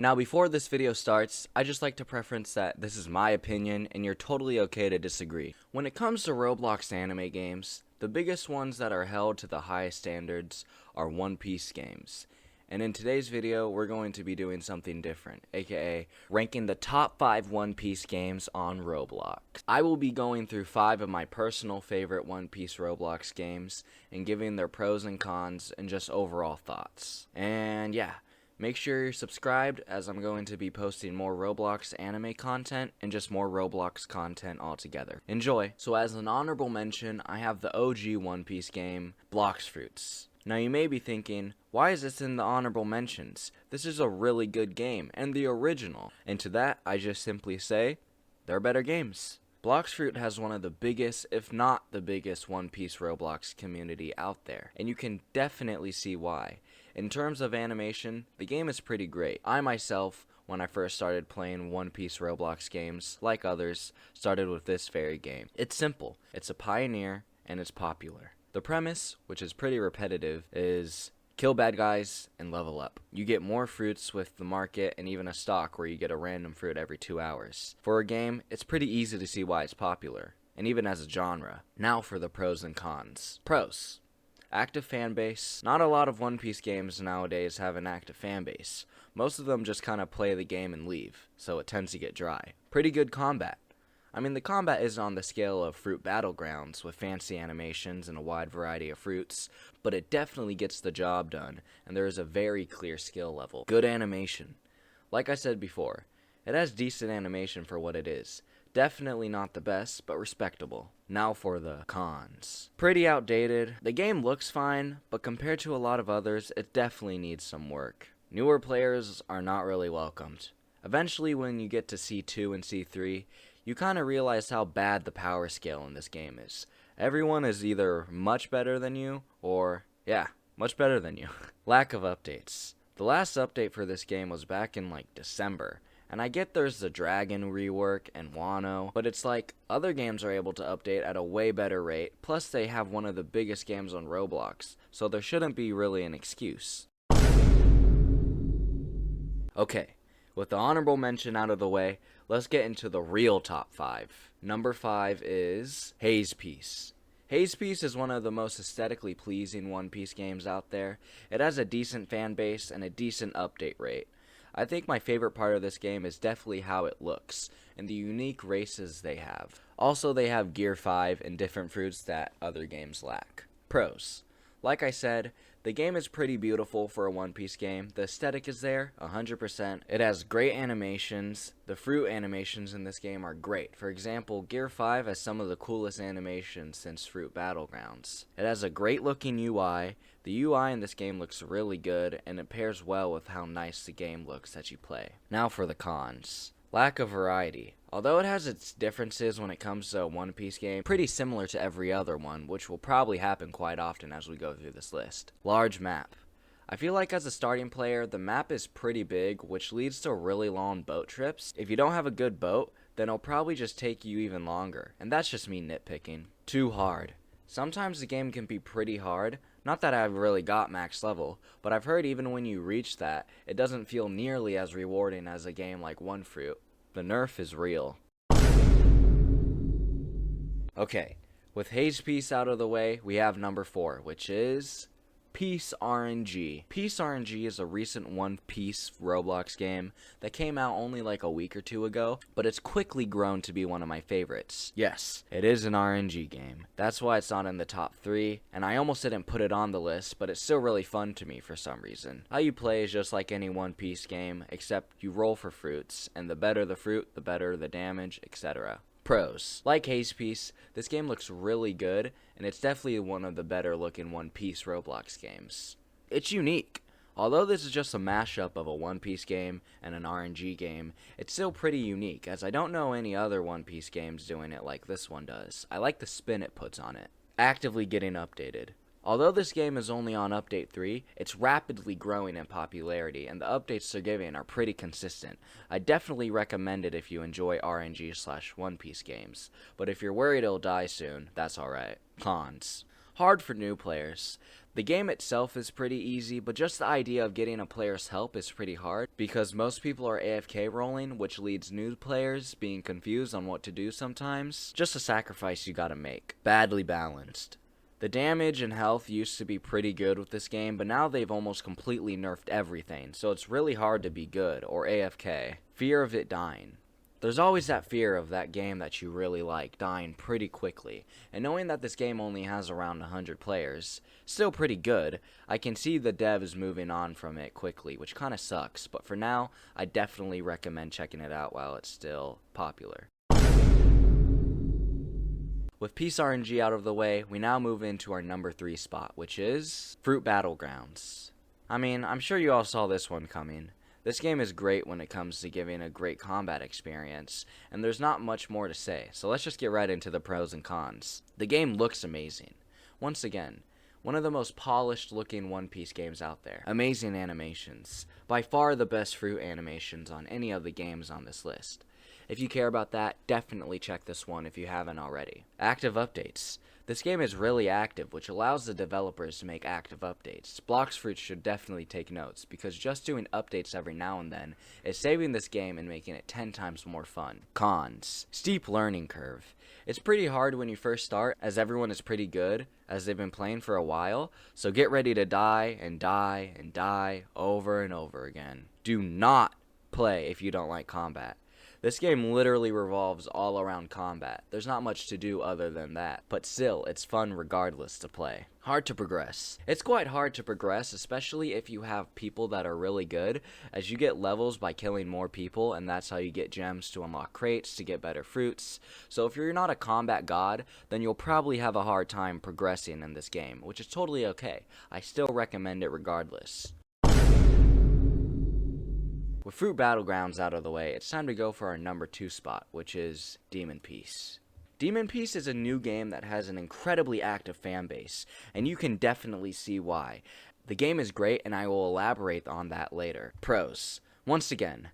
Now, before this video starts, I just like to preference that this is my opinion and you're totally okay to disagree. When it comes to Roblox anime games, the biggest ones that are held to the highest standards are One Piece games. And in today's video, we're going to be doing something different, aka ranking the top 5 One Piece games on Roblox. I will be going through 5 of my personal favorite One Piece Roblox games and giving their pros and cons and just overall thoughts. And yeah. Make sure you're subscribed, as I'm going to be posting more Roblox anime content and just more Roblox content altogether. Enjoy! So as an honorable mention, I have the OG One Piece game, Blox Fruits. Now you may be thinking, why is this in the honorable mentions? This is a really good game, and the original. And to that, I just simply say, they're better games. Blox Fruit has one of the biggest, if not the biggest, One Piece Roblox community out there, and you can definitely see why. In terms of animation, the game is pretty great. I myself, when I first started playing One Piece Roblox games, like others, started with this very game. It's simple, it's a pioneer, and it's popular. The premise, which is pretty repetitive, is kill bad guys and level up. You get more fruits with the market and even a stock where you get a random fruit every 2 hours. For a game, it's pretty easy to see why it's popular, and even as a genre. Now for the pros and cons. Pros. Active fan base. Not a lot of One Piece games nowadays have an active fan base. Most of them just kind of play the game and leave, so it tends to get dry. Pretty good combat. I mean, the combat isn't on the scale of Fruit Battlegrounds with fancy animations and a wide variety of fruits, but it definitely gets the job done, and there is a very clear skill level. Good animation. Like I said before, it has decent animation for what it is. Definitely not the best, but respectable. Now for the cons. Pretty outdated. The game looks fine, but compared to a lot of others, it definitely needs some work. Newer players are not really welcomed. Eventually, when you get to C2 and C3, you kind of realize how bad the power scale in this game is. Everyone is either much better than you, or, yeah, much better than you. Lack of updates. The last update for this game was back in like December. And I get there's the Dragon rework and Wano, but it's like other games are able to update at a way better rate, plus they have one of the biggest games on Roblox, so there shouldn't be really an excuse. Okay, with the honorable mention out of the way, let's get into the real top 5. Number 5 is Haze Piece. Haze Piece is one of the most aesthetically pleasing One Piece games out there. It has a decent fan base and a decent update rate. I think my favorite part of this game is definitely how it looks, and the unique races they have. Also, they have Gear 5 and different fruits that other games lack. Pros. Like I said, the game is pretty beautiful for a One Piece game. The aesthetic is there, 100%. It has great animations. The fruit animations in this game are great. For example, Gear 5 has some of the coolest animations since Fruit Battlegrounds. It has a great looking UI. The UI in this game looks really good, and it pairs well with how nice the game looks that you play. Now for the cons. Lack of variety. Although it has its differences when it comes to a One Piece game, pretty similar to every other one, which will probably happen quite often as we go through this list. Large map. I feel like as a starting player, the map is pretty big, which leads to really long boat trips. If you don't have a good boat, then it'll probably just take you even longer, and that's just me nitpicking. Too hard. Sometimes the game can be pretty hard. Not that I've really got max level, but I've heard even when you reach that, it doesn't feel nearly as rewarding as a game like One Fruit. The nerf is real. Okay, with Haze Piece out of the way, we have number 4, which is Piece RNG. Piece RNG is a recent One Piece Roblox game that came out only like a week or 2 ago, but it's quickly grown to be one of my favorites. Yes, it is an RNG game. That's why it's not in the top 3, and I almost didn't put it on the list, but it's still really fun to me for some reason. How you play is just like any One Piece game, except you roll for fruits, and the better the fruit, the better the damage, etc. Pros. Like Haze Piece, this game looks really good, and it's definitely one of the better looking One Piece Roblox games. It's unique. Although this is just a mashup of a One Piece game and an RNG game, it's still pretty unique, as I don't know any other One Piece games doing it like this one does. I like the spin it puts on it. Actively getting updated. Although this game is only on Update 3, it's rapidly growing in popularity, and the updates they're giving are pretty consistent. I definitely recommend it if you enjoy RNG/One Piece games, but if you're worried it'll die soon, that's alright. Cons. Hard for new players. The game itself is pretty easy, but just the idea of getting a player's help is pretty hard because most people are AFK rolling, which leads new players being confused on what to do sometimes. Just a sacrifice you gotta make. Badly balanced. The damage and health used to be pretty good with this game, but now they've almost completely nerfed everything, so it's really hard to be good, or AFK. Fear of it dying. There's always that fear of that game that you really like dying pretty quickly, and knowing that this game only has around 100 players, still pretty good, I can see the devs moving on from it quickly, which kinda sucks, but for now, I definitely recommend checking it out while it's still popular. With Peace RNG out of the way, we now move into our number 3 spot, which is Fruit Battlegrounds. I mean, I'm sure you all saw this one coming. This game is great when it comes to giving a great combat experience, and there's not much more to say, so let's just get right into the pros and cons. The game looks amazing. Once again, one of the most polished looking One Piece games out there. Amazing animations. By far the best fruit animations on any of the games on this list. If you care about that, definitely check this one if you haven't already. Active updates. This game is really active, which allows the developers to make active updates. Blox Fruits should definitely take notes, because just doing updates every now and then is saving this game and making it 10 times more fun. Cons. Steep learning curve. It's pretty hard when you first start, as everyone is pretty good, as they've been playing for a while, so get ready to die and die and die over and over again. Do not play if you don't like combat. This game literally revolves all around combat. There's not much to do other than that, but still, it's fun regardless to play. Hard to progress. It's quite hard to progress, especially if you have people that are really good, as you get levels by killing more people, and that's how you get gems to unlock crates, to get better fruits. So if you're not a combat god, then you'll probably have a hard time progressing in this game, which is totally okay. I still recommend it regardless. With Fruit Battlegrounds out of the way, it's time to go for our number 2 spot, which is Demon Peace. Demon Peace is a new game that has an incredibly active fan base, and you can definitely see why. The game is great, and I will elaborate on that later. Pros. Once again,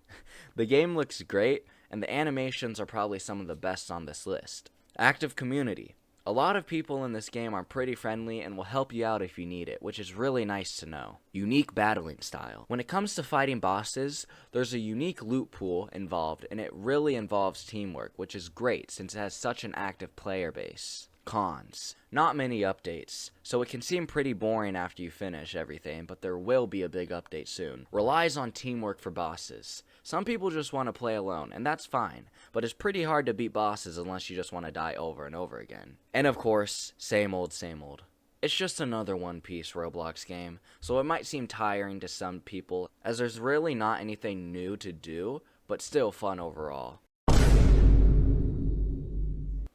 the game looks great, and the animations are probably some of the best on this list. Active community. A lot of people in this game are pretty friendly and will help you out if you need it, which is really nice to know. Unique battling style. When it comes to fighting bosses, there's a unique loot pool involved, and it really involves teamwork, which is great since it has such an active player base. Cons. Not many updates, so it can seem pretty boring after you finish everything, but there will be a big update soon. Relies on teamwork for bosses. Some people just want to play alone, and that's fine, but it's pretty hard to beat bosses unless you just want to die over and over again. And of course, same old, same old. It's just another One Piece Roblox game, so it might seem tiring to some people, as there's really not anything new to do, but still fun overall.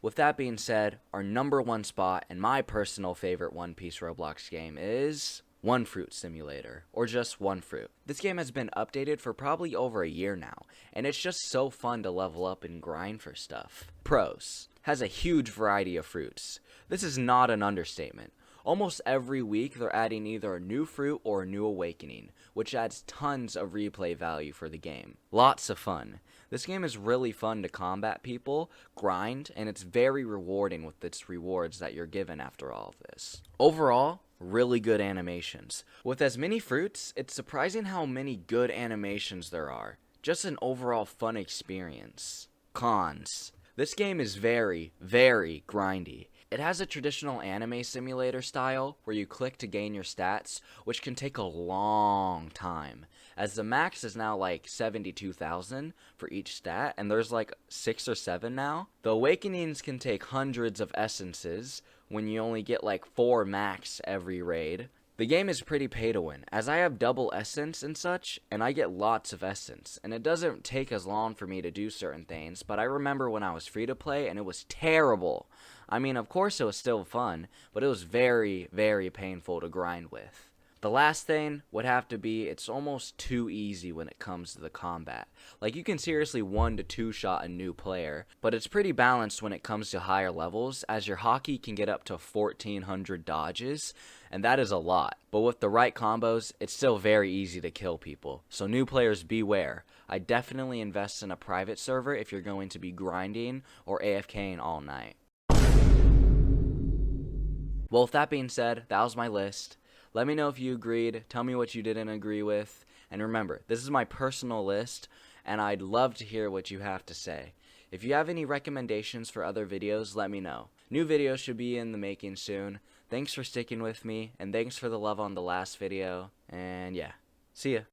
With that being said, our number 1 spot and my personal favorite One Piece Roblox game is One Fruit Simulator, or just One Fruit. This game has been updated for probably over a year now, and it's just so fun to level up and grind for stuff. Pros. Has a huge variety of fruits. This is not an understatement. Almost every week they're adding either a new fruit or a new awakening, which adds tons of replay value for the game. Lots of fun. This game is really fun to combat people, grind, and it's very rewarding with its rewards that you're given after all of this. Overall, really good animations. With as many fruits, it's surprising how many good animations there are. Just an overall fun experience. Cons. This game is very, very grindy. It has a traditional anime simulator style where you click to gain your stats, which can take a long time, as the max is now like 72,000 for each stat, and there's like 6 or 7 now. The awakenings can take hundreds of essences when you only get like 4 max every raid. The game is pretty pay to win, as I have double essence and such, and I get lots of essence, and it doesn't take as long for me to do certain things, but I remember when I was free to play and it was terrible. I mean, of course it was still fun, but it was very, very painful to grind with. The last thing would have to be, it's almost too easy when it comes to the combat. Like, you can seriously 1 to 2 shot a new player, but it's pretty balanced when it comes to higher levels, as your hockey can get up to 1400 dodges, and that is a lot. But with the right combos, it's still very easy to kill people. So new players beware. I definitely invest in a private server if you're going to be grinding or AFKing all night. Well, with that being said, that was my list. Let me know if you agreed. Tell me what you didn't agree with. And remember, this is my personal list, and I'd love to hear what you have to say. If you have any recommendations for other videos, let me know. New videos should be in the making soon. Thanks for sticking with me, and thanks for the love on the last video. And yeah, see ya.